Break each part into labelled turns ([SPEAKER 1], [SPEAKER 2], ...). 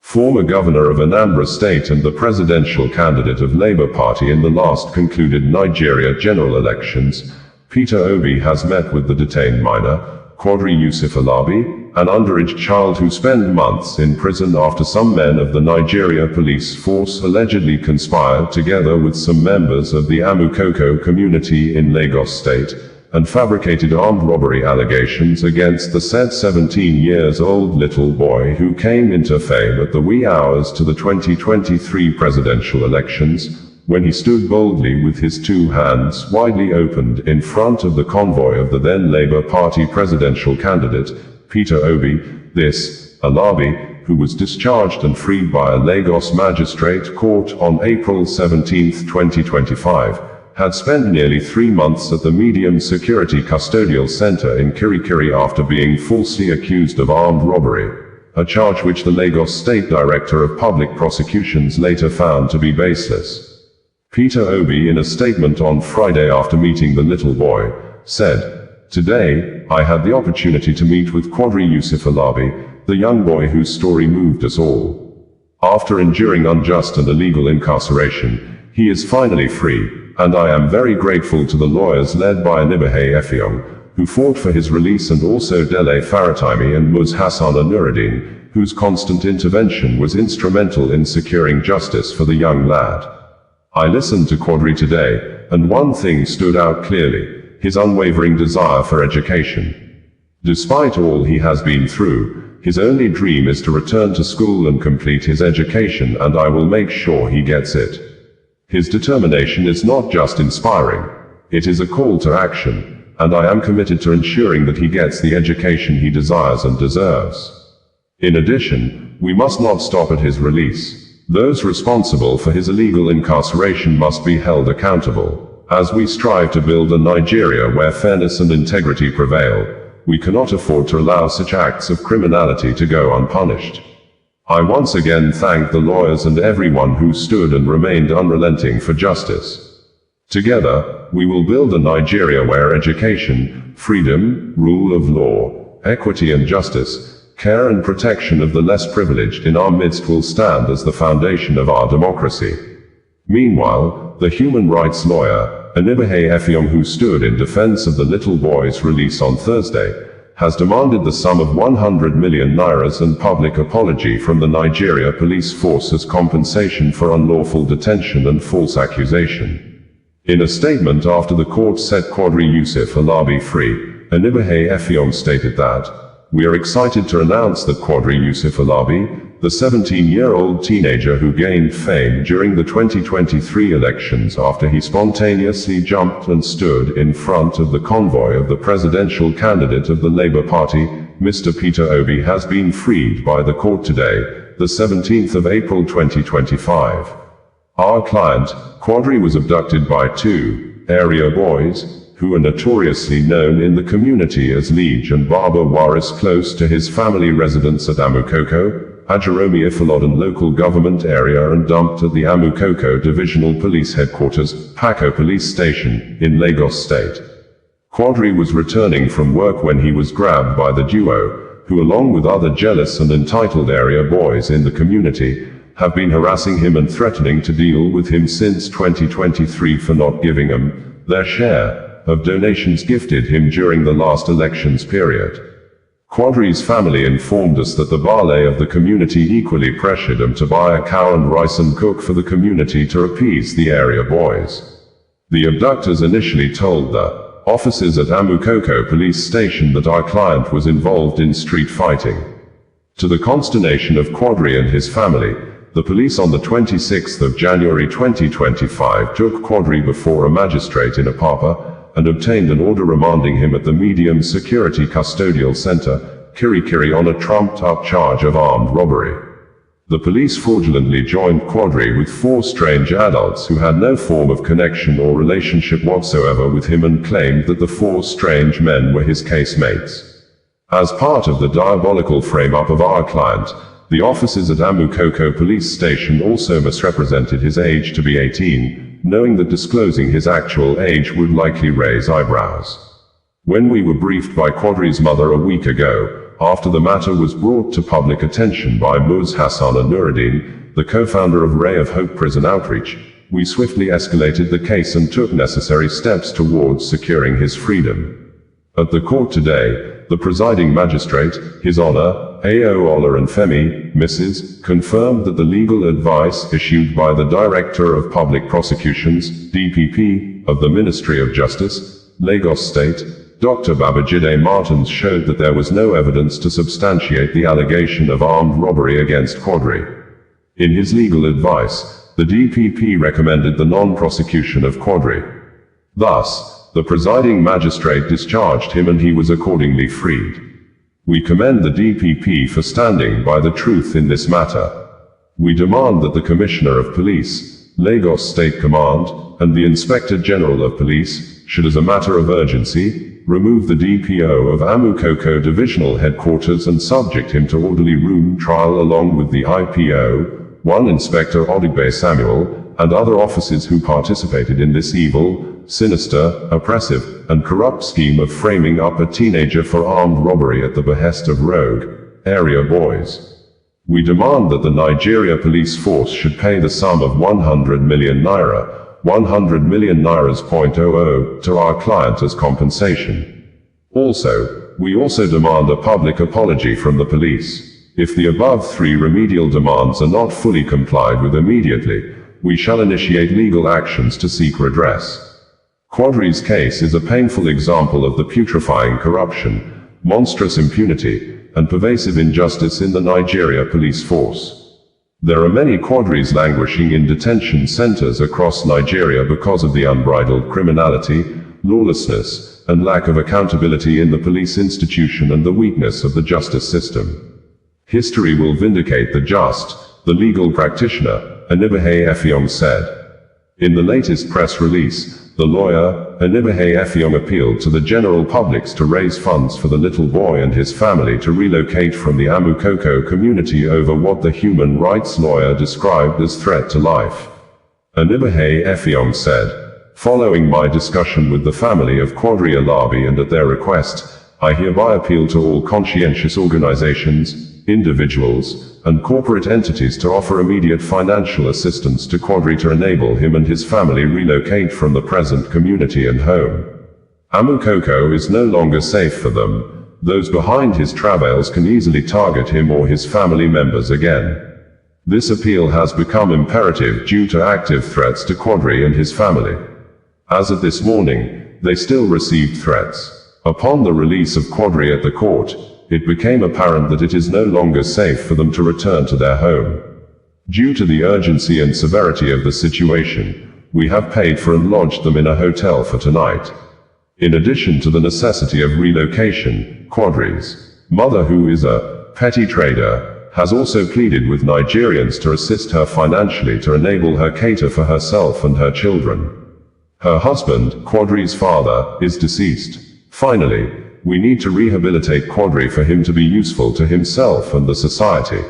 [SPEAKER 1] former governor of Anambra State and the presidential candidate of Labour Party in the last concluded Nigeria general elections, Peter Obi has met with the detained minor, Quadri Yusuf Alabi, an underage child who spent months in prison after some men of the Nigeria police force allegedly conspired together with some members of the Amukoko community in Lagos State, and fabricated armed robbery allegations against the said 17-year-old little boy who came into fame at the wee hours to the 2023 presidential elections, when he stood boldly with his two hands widely opened in front of the convoy of the then Labour Party presidential candidate, Peter Obi. This, Alabi, who was discharged and freed by a Lagos Magistrate Court on April 17, 2025, had spent nearly 3 months at the Medium Security Custodial Centre in Kirikiri after being falsely accused of armed robbery, a charge which the Lagos State Director of Public Prosecutions later found to be baseless. Peter Obi, in a statement on Friday after meeting the little boy, said, "Today, I had the opportunity to meet with Quadri Yusuf Alabi, the young boy whose story moved us all. After enduring unjust and illegal incarceration, he is finally free, and I am very grateful to the lawyers led by Anambra Effiong, who fought for his release, and also Dele Faratimi and Muz Hassan Nuruddin, whose constant intervention was instrumental in securing justice for the young lad. I listened to Quadri today, and one thing stood out clearly: his unwavering desire for education. Despite all he has been through, his only dream is to return to school and complete his education, and I will make sure he gets it. His determination is not just inspiring, it is a call to action, and I am committed to ensuring that he gets the education he desires and deserves. In addition, we must not stop at his release. Those responsible for his illegal incarceration must be held accountable. As we strive to build a Nigeria where fairness and integrity prevail, we cannot afford to allow such acts of criminality to go unpunished. I once again thank the lawyers and everyone who stood and remained unrelenting for justice. Together, we will build a Nigeria where education, freedom, rule of law, equity and justice, care and protection of the less privileged in our midst will stand as the foundation of our democracy." Meanwhile, the human rights lawyer, Anambra Effiong, who stood in defense of the little boy's release on Thursday, has demanded the sum of 100 million nairas and public apology from the Nigeria police force as compensation for unlawful detention and false accusation. In a statement after the court set Quadri Yusuf Alabi free, Anambra Effiong stated that, "We are excited to announce that Quadri Yusuf Alabi, the 17-year-old teenager who gained fame during the 2023 elections after he spontaneously jumped and stood in front of the convoy of the presidential candidate of the Labour Party, Mr. Peter Obi, has been freed by the court today, the 17th of April 2025. Our client, Quadri, was abducted by 2 area boys, who are notoriously known in the community as Lige and Baba Waris, close to his family residence at Amukoko, Ajeromi Ifalodan local government area, and dumped at the Amukoko Divisional Police Headquarters, Paco Police Station, in Lagos State. Quadri was returning from work when he was grabbed by the duo, who, along with other jealous and entitled area boys in the community, have been harassing him and threatening to deal with him since 2023 for not giving them their share of donations gifted him during the last elections period. Quadri's family informed us that the ballet of the community equally pressured him to buy a cow and rice and cook for the community to appease the area boys. The abductors initially told the officers at Amukoko police station that our client was involved in street fighting. To the consternation of Quadri and his family, the police on the 26th of January 2025 took Quadri before a magistrate in Apapa, and obtained an order remanding him at the Medium Security Custodial Centre, Kirikiri, on a trumped-up charge of armed robbery. The police fraudulently joined Quadri with 4 strange adults who had no form of connection or relationship whatsoever with him, and claimed that the 4 strange men were his casemates. As part of the diabolical frame-up of our client, the officers at Amukoko police station also misrepresented his age to be 18, knowing that disclosing his actual age would likely raise eyebrows. When we were briefed by Quadri's mother a week ago, after the matter was brought to public attention by Ms. Hassana Nuruddin, the co-founder of Ray of Hope Prison Outreach, we swiftly escalated the case and took necessary steps towards securing his freedom. At the court today, the presiding magistrate, His Honor, A.O. Ola and Femi, Mrs., confirmed that the legal advice issued by the Director of Public Prosecutions, DPP, of the Ministry of Justice, Lagos State, Dr. Babajide Martins showed that there was no evidence to substantiate the allegation of armed robbery against Quadri. In his legal advice, the DPP recommended the non-prosecution of Quadri. Thus, the presiding magistrate discharged him and he was accordingly freed. We commend the DPP for standing by the truth in this matter. We demand that the Commissioner of Police, Lagos State Command, and the Inspector General of Police, should as a matter of urgency, remove the DPO of Amukoko Divisional Headquarters and subject him to orderly room trial along with the IPO, one Inspector Odigbe Samuel, and other officers who participated in this evil, sinister, oppressive, and corrupt scheme of framing up a teenager for armed robbery at the behest of rogue area boys. We demand that the Nigeria police force should pay the sum of 100 million naira, 100 million nairas .00 to our client as compensation. We also demand a public apology from the police. If the above three remedial demands are not fully complied with immediately, we shall initiate legal actions to seek redress. Quadri's case is a painful example of the putrefying corruption, monstrous impunity, and pervasive injustice in the Nigeria police force. There are many Quadris languishing in detention centers across Nigeria because of the unbridled criminality, lawlessness, and lack of accountability in the police institution and the weakness of the justice system. History will vindicate the just, the legal practitioner, Anibahe Effiong said. In the latest press release, the lawyer, Anibahe Effiong appealed to the general publics to raise funds for the little boy and his family to relocate from the Amukoko community over what the human rights lawyer described as threat to life. Anibahe Effiong said, "Following my discussion with the family of Quadri Alabi and at their request, I hereby appeal to all conscientious organizations, individuals, and corporate entities to offer immediate financial assistance to Quadri to enable him and his family relocate from the present community and home. Amukoko is no longer safe for them. Those behind his travails can easily target him or his family members again. This appeal has become imperative due to active threats to Quadri and his family. As of this morning, they still received threats. Upon the release of Quadri at the court, it became apparent that it is no longer safe for them to return to their home. Due to the urgency and severity of the situation, we have paid for and lodged them in a hotel for tonight. In addition to the necessity of relocation, Quadri's mother, who is a petty trader, has also pleaded with Nigerians to assist her financially to enable her cater for herself and her children. Her husband, Quadri's father, is deceased. Finally, we need to rehabilitate Quadri for him to be useful to himself and the society.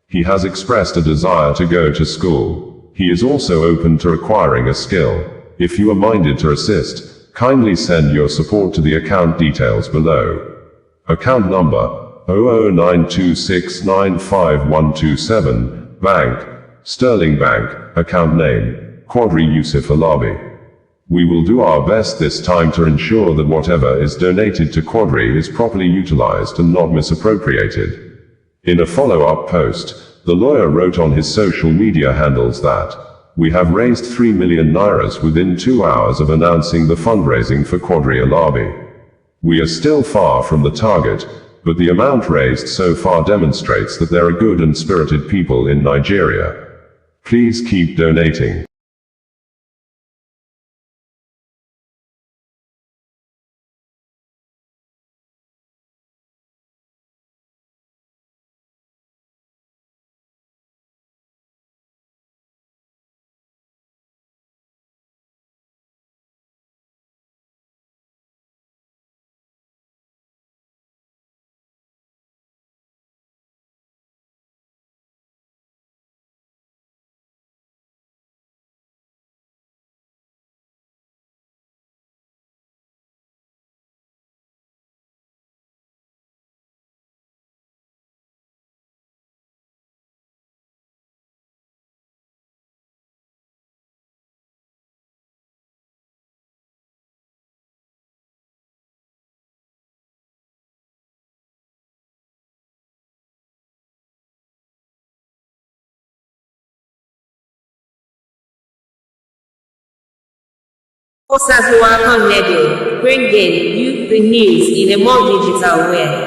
[SPEAKER 1] He has expressed a desire to go to school. He is also open to acquiring a skill. If you are minded to assist, kindly send your support to the account details below. Account number 0092695127, Bank, Sterling Bank, account name, Quadri Yusuf Alabi. We will do our best this time to ensure that whatever is donated to Quadri is properly utilized and not misappropriated. In a follow-up post, the lawyer wrote on his social media handles that, "We have raised 3 million nairas within 2 hours of announcing the fundraising for Quadri Alabi. We are still far from the target, but the amount raised so far demonstrates that there are good and spirited people in Nigeria. Please keep donating."
[SPEAKER 2] Osazuwa Connedio, bringing you the news in a more digital way.